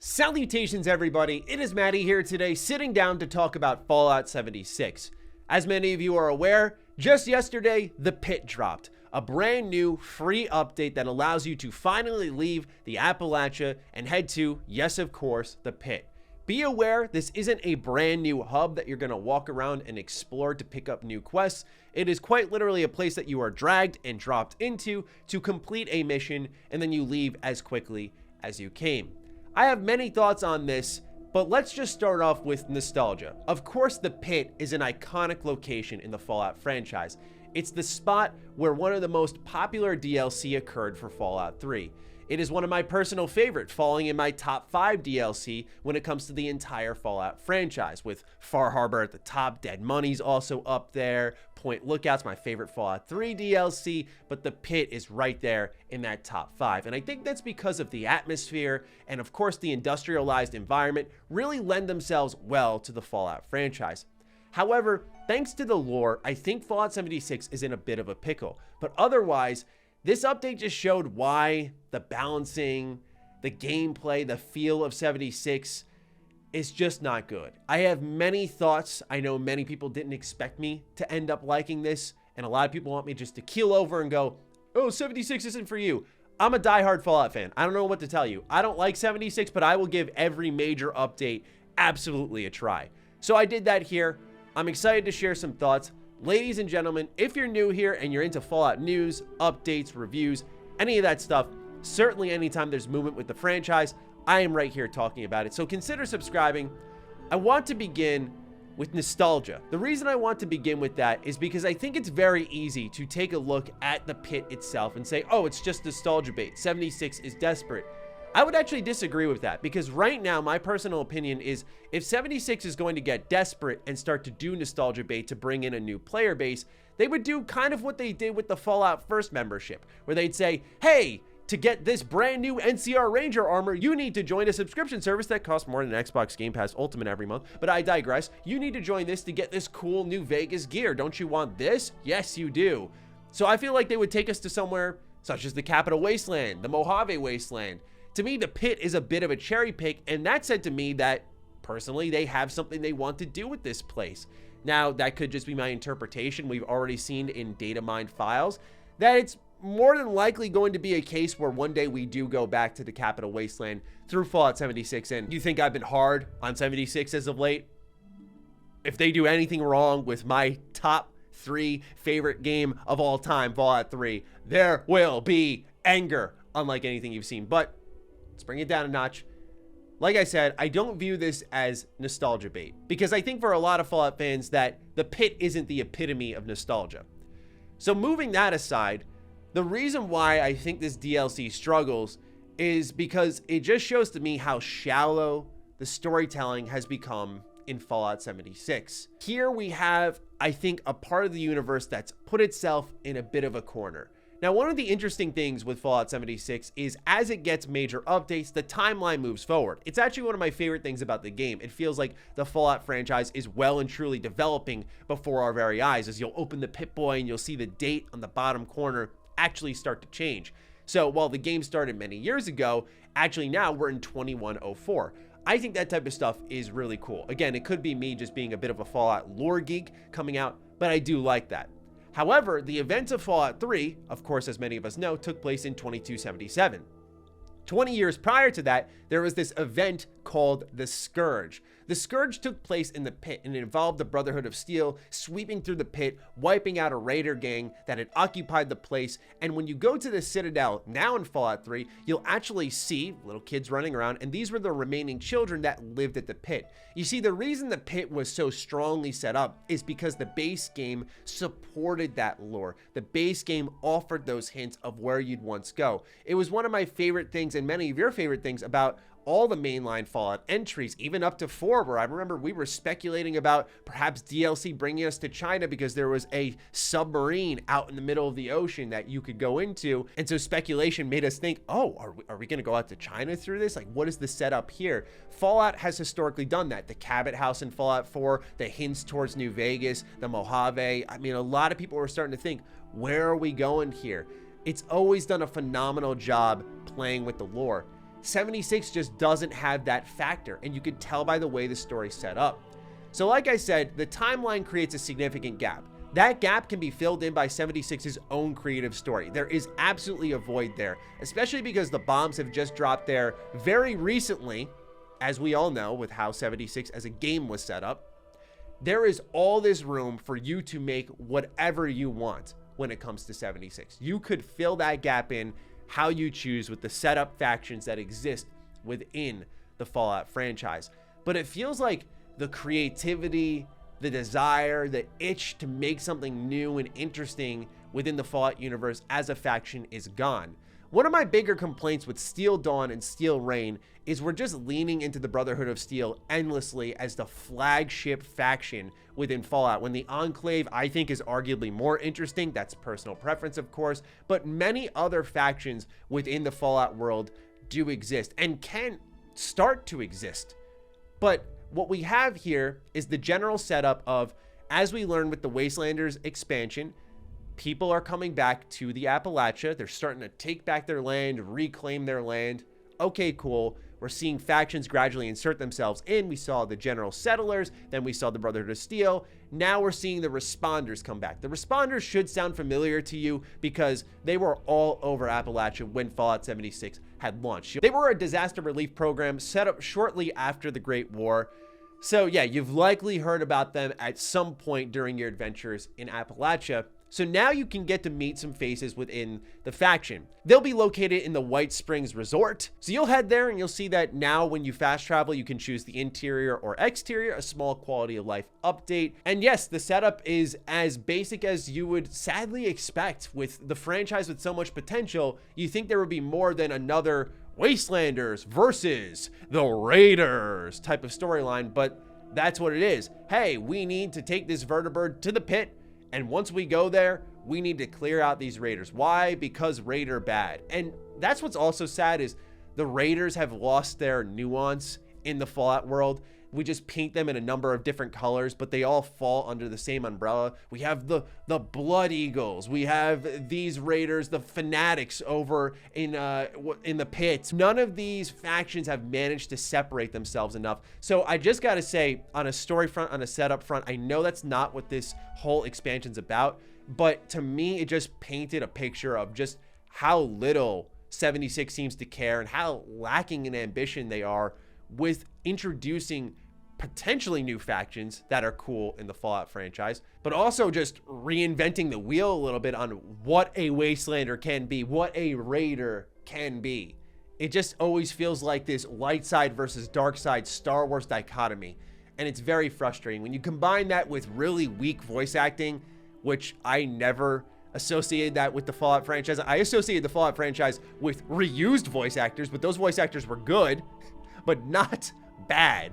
Salutations everybody, it is Maddie here today sitting down to talk about Fallout 76. As many of you are aware, just yesterday the Pitt dropped, a brand new free update that allows you to finally leave the Appalachia and head to, yes of course, the Pitt. Be aware this isn't a brand new hub that you're going to walk around and explore to pick up new quests. It is quite literally a place that you are dragged and dropped into to complete a mission and then you leave as quickly as you came. I have many thoughts on this, but let's just start off with nostalgia. Of course, the Pitt is an iconic location in the Fallout franchise. It's the spot where one of the most popular DLC occurred for Fallout 3. It is one of my personal favorites, falling in my top 5 DLC when it comes to the entire Fallout franchise, with Far Harbor at the top, Dead Money's also up there, Point Lookout's my favorite Fallout 3 DLC, but the Pitt is right there in that top 5. And I think that's because of the atmosphere and of course the industrialized environment really lend themselves well to the Fallout franchise. However, thanks to the lore, I think Fallout 76 is in a bit of a pickle, but otherwise, this update just showed why the balancing, the gameplay, the feel of 76 is just not good. I have many thoughts. I know many people didn't expect me to end up liking this, and a lot of people want me just to keel over and go, oh, 76 isn't for you. I'm a diehard Fallout fan. I don't know what to tell you. I don't like 76, but I will give every major update absolutely a try. So I did that here. I'm excited to share some thoughts. Ladies and gentlemen, if you're new here and you're into Fallout news, updates, reviews, any of that stuff, certainly anytime there's movement with the franchise, I am right here talking about it. So consider subscribing. I want to begin with nostalgia. The reason I want to begin with that is because I think it's very easy to take a look at the Pitt itself and say, oh, it's just nostalgia bait. 76 is desperate. I would actually disagree with that because right now, my personal opinion is if 76 is going to get desperate and start to do nostalgia bait to bring in a new player base, they would do kind of what they did with the Fallout First membership, where they'd say, hey, to get this brand new NCR Ranger armor, you need to join a subscription service that costs more than Xbox Game Pass Ultimate every month. But I digress. You need to join this to get this cool New Vegas gear. Don't you want this? Yes, you do. So I feel like they would take us to somewhere such as the Capital Wasteland, the Mojave Wasteland. To me, the Pitt is a bit of a cherry pick, and that said to me that, personally, they have something they want to do with this place. Now, that could just be my interpretation. We've already seen in data mined files that it's more than likely going to be a case where one day we do go back to the Capital Wasteland through Fallout 76, and you think I've been hard on 76 as of late? If they do anything wrong with my top 3 favorite game of all time, Fallout 3, there will be anger, unlike anything you've seen. But let's bring it down a notch. Like I said, I don't view this as nostalgia bait because I think for a lot of Fallout fans that the Pitt isn't the epitome of nostalgia. So moving that aside, the reason why I think this DLC struggles is because it just shows to me how shallow the storytelling has become in Fallout 76. Here we have, I think, a part of the universe that's put itself in a bit of a corner. Now, one of the interesting things with Fallout 76 is as it gets major updates, the timeline moves forward. It's actually one of my favorite things about the game. It feels like the Fallout franchise is well and truly developing before our very eyes as you'll open the Pip-Boy and you'll see the date on the bottom corner actually start to change. So while the game started many years ago, actually now we're in 2104. I think that type of stuff is really cool. Again, it could be me just being a bit of a Fallout lore geek coming out, but I do like that. However, the events of Fallout 3, of course, as many of us know, took place in 2277. 20 years prior to that, there was this event called the Scourge. The Scourge took place in the Pitt and it involved the Brotherhood of Steel sweeping through the Pitt, wiping out a raider gang that had occupied the place. And when you go to the Citadel now in Fallout 3, you'll actually see little kids running around, and these were the remaining children that lived at the Pitt. You see, the reason the Pitt was so strongly set up is because the base game supported that lore. The base game offered those hints of where you'd once go. It was one of my favorite things, and many of your favorite things about all the mainline Fallout entries, even up to 4, where I remember we were speculating about perhaps DLC bringing us to China because there was a submarine out in the middle of the ocean that you could go into. And so speculation made us think, oh, are we going to go out to China through this? Like, what is the setup here? Fallout has historically done that. The Cabot House in Fallout 4, the hints towards New Vegas, the Mojave. I mean, a lot of people were starting to think, where are we going here? It's always done a phenomenal job playing with the lore. 76 just doesn't have that factor, and you could tell by the way the story's set up. So like I said, the timeline creates a significant gap. That gap can be filled in by 76's own creative story. There is absolutely a void there, especially because the bombs have just dropped there very recently, as we all know with how 76 as a game was set up. There is all this room for you to make whatever you want when it comes to 76. You could fill that gap in how you choose with the setup factions that exist within the Fallout franchise. But it feels like the creativity, the desire, the itch to make something new and interesting within the Fallout universe as a faction is gone. One of my bigger complaints with Steel Dawn and Steel Reign is we're just leaning into the Brotherhood of Steel endlessly as the flagship faction within Fallout, when the Enclave, I think, is arguably more interesting. That's personal preference, of course, but many other factions within the Fallout world do exist and can start to exist. But what we have here is the general setup of, as we learned with the Wastelanders expansion, people are coming back to the Appalachia. They're starting to take back their land, reclaim their land. Okay, cool. We're seeing factions gradually insert themselves in. We saw the General Settlers, then we saw the Brotherhood of Steel. Now we're seeing the Responders come back. The Responders should sound familiar to you because they were all over Appalachia when Fallout 76 had launched. They were a disaster relief program set up shortly after the Great War. So yeah, you've likely heard about them at some point during your adventures in Appalachia. So now you can get to meet some faces within the faction. They'll be located in the White Springs Resort. So you'll head there and you'll see that now when you fast travel, you can choose the interior or exterior, a small quality of life update. And yes, the setup is as basic as you would sadly expect with the franchise with so much potential. You think there would be more than another Wastelanders versus the Raiders type of storyline, but that's what it is. Hey, we need to take this vertibird to the pit. And once we go there, we need to clear out these Raiders. Why? Because Raider bad. And that's what's also sad is the Raiders have lost their nuance in the Fallout world. We just paint them in a number of different colors, but they all fall under the same umbrella. We have the Blood Eagles. We have these Raiders, the Fanatics over in the Pit. None of these factions have managed to separate themselves enough. So I just got to say, on a story front, on a setup front, I know that's not what this whole expansion's about, but to me, it just painted a picture of just how little 76 seems to care and how lacking in ambition they are with introducing potentially new factions that are cool in the Fallout franchise, but also just reinventing the wheel a little bit on what a Wastelander can be, what a Raider can be. It just always feels like this light side versus dark side Star Wars dichotomy, and it's very frustrating. When you combine that with really weak voice acting, which I never associated that with the Fallout franchise. I associated the Fallout franchise with reused voice actors, but those voice actors were good, but not bad.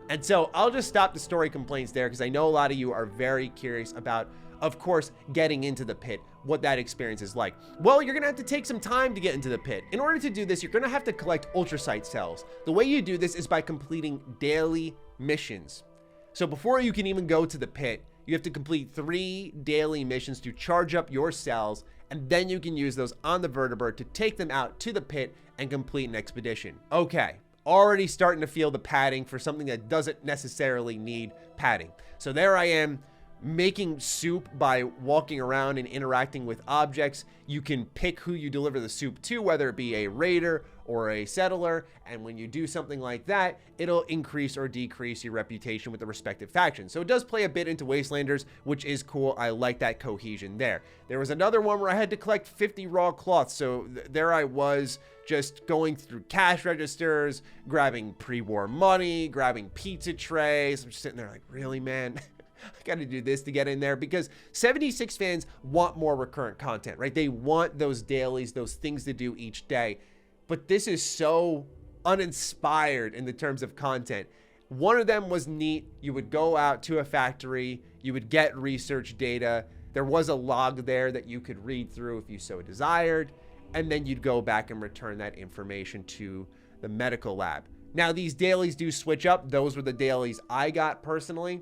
And so I'll just stop the story complaints there because I know a lot of you are very curious about, of course, getting into the pit, what that experience is like. Well, you're going to have to take some time to get into the pit. In order to do this, you're going to have to collect ultrasite cells. The way you do this is by completing daily missions. So before you can even go to the pit, you have to complete 3 daily missions to charge up your cells, and then you can use those on the vertibird to take them out to the pit and complete an expedition. Okay. Already starting to feel the padding for something that doesn't necessarily need padding. So there I am making soup by walking around and interacting with objects. You can pick who you deliver the soup to, whether it be a raider or a settler. And when you do something like that, it'll increase or decrease your reputation with the respective faction. So it does play a bit into Wastelanders, which is cool. I like that cohesion there. There was another one where I had to collect 50 raw cloths. So there I was just going through cash registers, grabbing pre-war money, grabbing pizza trays. I'm just sitting there like, really, man? I got to do this to get in there, because 76 fans want more recurrent content, right? They want those dailies, those things to do each day. But this is so uninspired in the terms of content. One of them was neat. You would go out to a factory, you would get research data. There was a log there that you could read through if you so desired. And then you'd go back and return that information to the medical lab. Now, these dailies do switch up. Those were the dailies I got personally.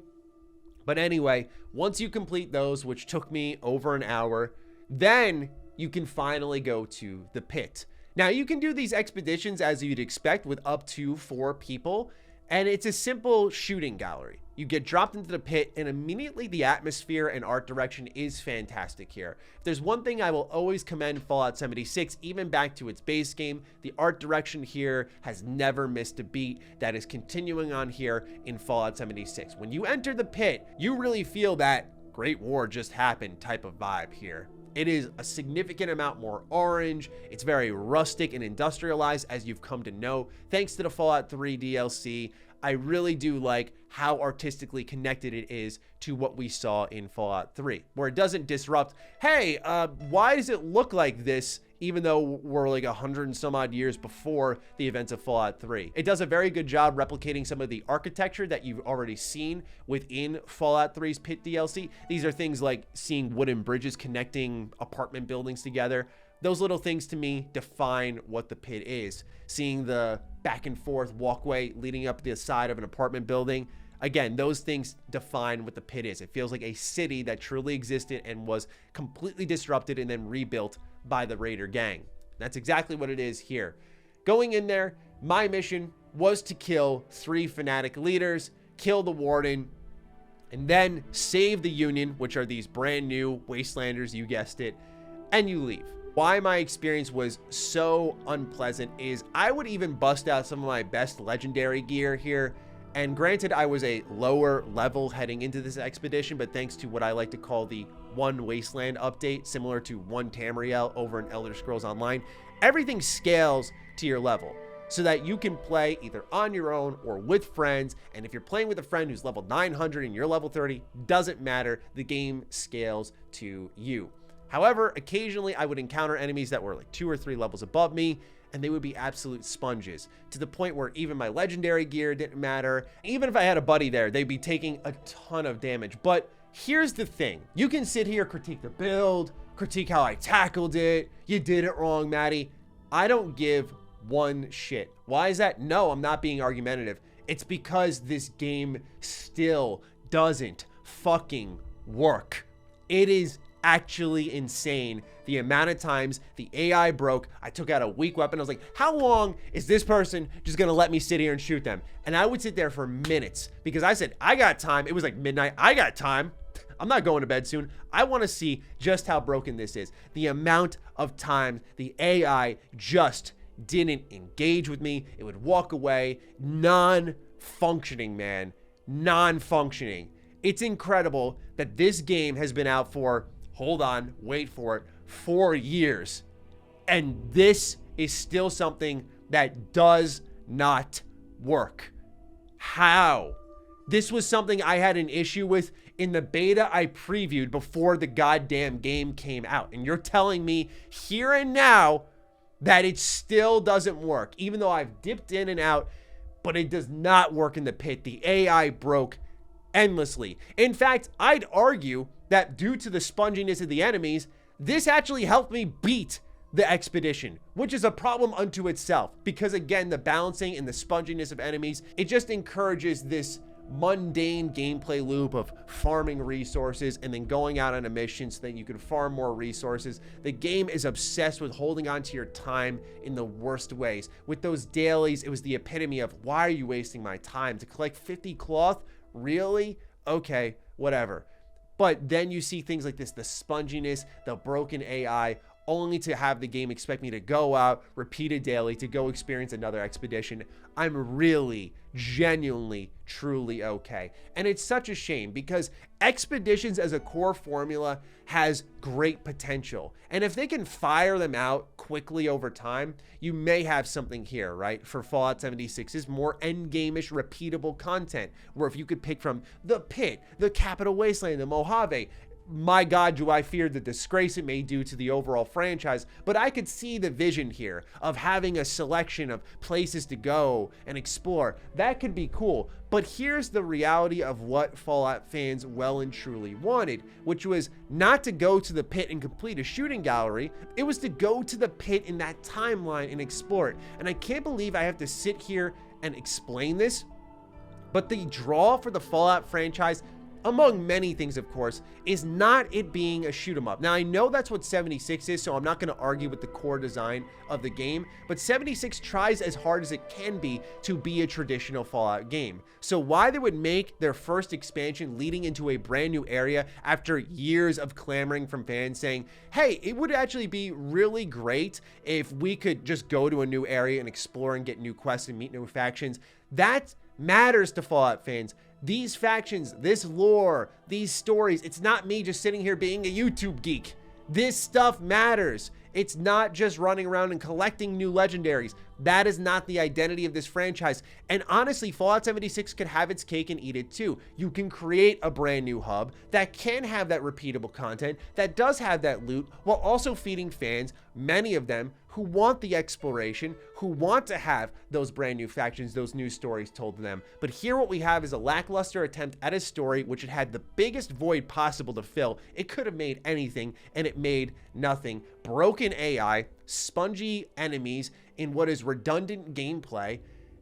But anyway, once you complete those, which took me over an hour, then you can finally go to the pit. Now, you can do these expeditions as you'd expect with up to 4 people, and it's a simple shooting gallery. You get dropped into the pit, and immediately the atmosphere and art direction is fantastic here. If there's one thing I will always commend Fallout 76, even back to its base game, the art direction here has never missed a beat. That is continuing on here in Fallout 76. When you enter the pit, you really feel that Great War just happened type of vibe here. It is a significant amount more orange. It's very rustic and industrialized, as you've come to know thanks to the Fallout 3 DLC. I really do like how artistically connected it is to what we saw in Fallout 3, where it doesn't disrupt, hey, why does it look like this, even though we're like 100 and some odd years before the events of Fallout 3. It does a very good job replicating some of the architecture that you've already seen within Fallout 3's Pitt DLC. These are things like seeing wooden bridges connecting apartment buildings together. Those little things to me define what the pit is. Seeing the back and forth walkway leading up the side of an apartment building. Again, those things define what the pit is. It feels like a city that truly existed and was completely disrupted and then rebuilt by the Raider gang. That's exactly what it is here. Going in there, my mission was to kill 3 fanatic leaders, kill the warden, and then save the Union, which are these brand new wastelanders, you guessed it, and you leave. Why my experience was so unpleasant is I would even bust out some of my best legendary gear here. And granted, I was a lower level heading into this expedition, but thanks to what I like to call the One Wasteland update, similar to One Tamriel over in Elder Scrolls Online, everything scales to your level so that you can play either on your own or with friends. And if you're playing with a friend who's level 900 and you're level 30, doesn't matter. The game scales to you. However, occasionally I would encounter enemies that were like 2 or 3 levels above me, and they would be absolute sponges, to the point where even my legendary gear didn't matter. Even if I had a buddy there, they'd be taking a ton of damage. But here's the thing. You can sit here, critique the build, critique how I tackled it. You did it wrong, Maddie. I don't give one shit. Why is that? No, I'm not being argumentative. It's because this game still doesn't fucking work. It is actually insane the amount of times the AI broke. I took out a weak weapon. I was like, how long is this person just gonna let me sit here and shoot them? And I would sit there for minutes because I said, I got time. It was like midnight. I got time. I'm not going to bed soon. I want to see just how broken this is. The amount of time the AI just didn't engage with me. It would walk away. Non-functioning, man. Non-functioning. It's incredible that this game has been out for, hold on, wait for it, 4 years. And this is still something that does not work. How? This was something I had an issue with in the beta I previewed before the goddamn game came out. And you're telling me here and now that it still doesn't work, even though I've dipped in and out, but it does not work in the pit. The AI broke endlessly. In fact, I'd argue that due to the sponginess of the enemies, this actually helped me beat the expedition, which is a problem unto itself, because again, the balancing and the sponginess of enemies, it just encourages this mundane gameplay loop of farming resources and then going out on a mission so that you can farm more resources. The game is obsessed with holding on to your time in the worst ways. With those dailies, it was the epitome of, why are you wasting my time? To collect 50 cloth? Really? Okay, whatever. But then you see things like this, the sponginess, the broken AI, only to have the game expect me to go out, repeat it daily, to go experience another expedition. I'm really, genuinely, truly okay. And it's such a shame because expeditions as a core formula has great potential. And if they can fire them out quickly over time, you may have something here, right? For Fallout 76's more endgame-ish repeatable content, where if you could pick from the Pit, the Capital Wasteland, the Mojave, my God, do I fear the disgrace it may do to the overall franchise. But I could see the vision here of having a selection of places to go and explore. That could be cool. But here's the reality of what Fallout fans well and truly wanted, which was not to go to the pit and complete a shooting gallery. It was to go to the pit in that timeline and explore it. And I can't believe I have to sit here and explain this, but the draw for the Fallout franchise among many things, of course, is not it being a shoot 'em up. Now, I know that's what 76 is, so I'm not going to argue with the core design of the game, but 76 tries as hard as it can be to be a traditional Fallout game. So why they would make their first expansion leading into a brand new area after years of clamoring from fans saying, hey, it would actually be really great if we could just go to a new area and explore and get new quests and meet new factions, that matters to Fallout fans. These factions, this lore, these stories, it's not me just sitting here being a YouTube geek. This stuff matters. It's not just running around and collecting new legendaries. That is not the identity of this franchise. And honestly, Fallout 76 could have its cake and eat it too. You can create a brand new hub that can have that repeatable content, that does have that loot, while also feeding fans, many of them, who want the exploration, who want to have those brand new factions, those new stories told to them. But here what we have is a lackluster attempt at a story which it had the biggest void possible to fill. It could have made anything, and it made nothing. Broken AI, spongy enemies in what is redundant gameplay,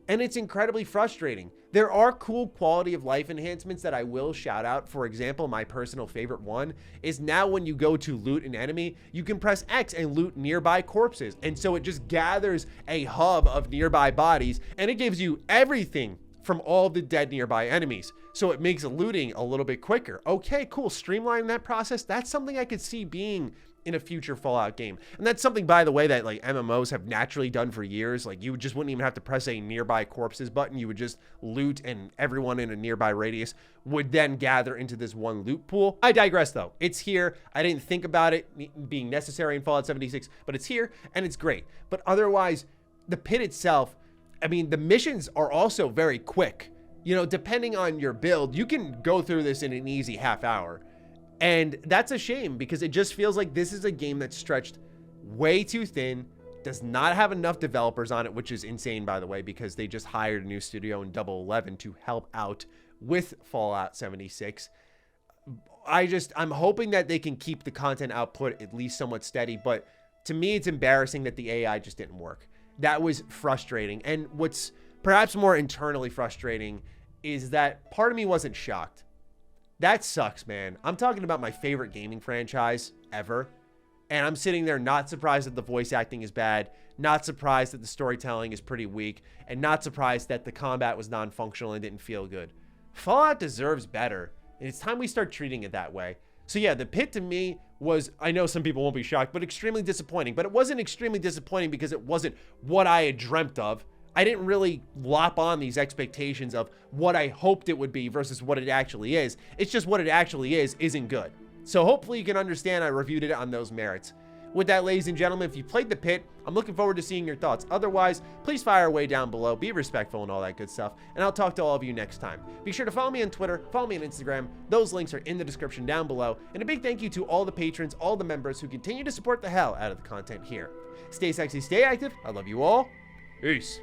and it's incredibly frustrating. There are cool quality of life enhancements that I will shout out. For example, my personal favorite one is now when you go to loot an enemy, you can press X and loot nearby corpses. And so it just gathers a hub of nearby bodies, and it gives you everything from all the dead nearby enemies. So it makes looting a little bit quicker. Okay, cool. Streamlining that process. That's something I could see being in a future Fallout game. And that's something, by the way, that like MMOs have naturally done for years. Like you just wouldn't even have to press a nearby corpses button. You would just loot and everyone in a nearby radius would then gather into this one loot pool. I digress though. It's here. I didn't think about it being necessary in Fallout 76, but it's here and it's great. But otherwise, the pit itself, I mean, the missions are also very quick. You know, depending on your build, you can go through this in an easy half hour. And that's a shame because it just feels like this is a game that's stretched way too thin, does not have enough developers on it, which is insane, by the way, because they just hired a new studio in Double 11 to help out with Fallout 76. I'm hoping that they can keep the content output at least somewhat steady, but to me, it's embarrassing that the AI just didn't work. That was frustrating. And what's perhaps more internally frustrating is that part of me wasn't shocked. That sucks, man. I'm talking about my favorite gaming franchise ever. And I'm sitting there not surprised that the voice acting is bad, not surprised that the storytelling is pretty weak, and not surprised that the combat was non-functional and didn't feel good. Fallout deserves better, and it's time we start treating it that way. So yeah, the pit to me was, I know some people won't be shocked, but extremely disappointing. But it wasn't extremely disappointing because it wasn't what I had dreamt of. I didn't really lop on these expectations of what I hoped it would be versus what it actually is. It's just what it actually is isn't good. So hopefully you can understand I reviewed it on those merits. With that, ladies and gentlemen, if you played the pit, I'm looking forward to seeing your thoughts. Otherwise, please fire away down below, be respectful and all that good stuff, and I'll talk to all of you next time. Be sure to follow me on Twitter, follow me on Instagram. Those links are in the description down below. And a big thank you to all the patrons, all the members who continue to support the hell out of the content here. Stay sexy, stay active. I love you all. Peace.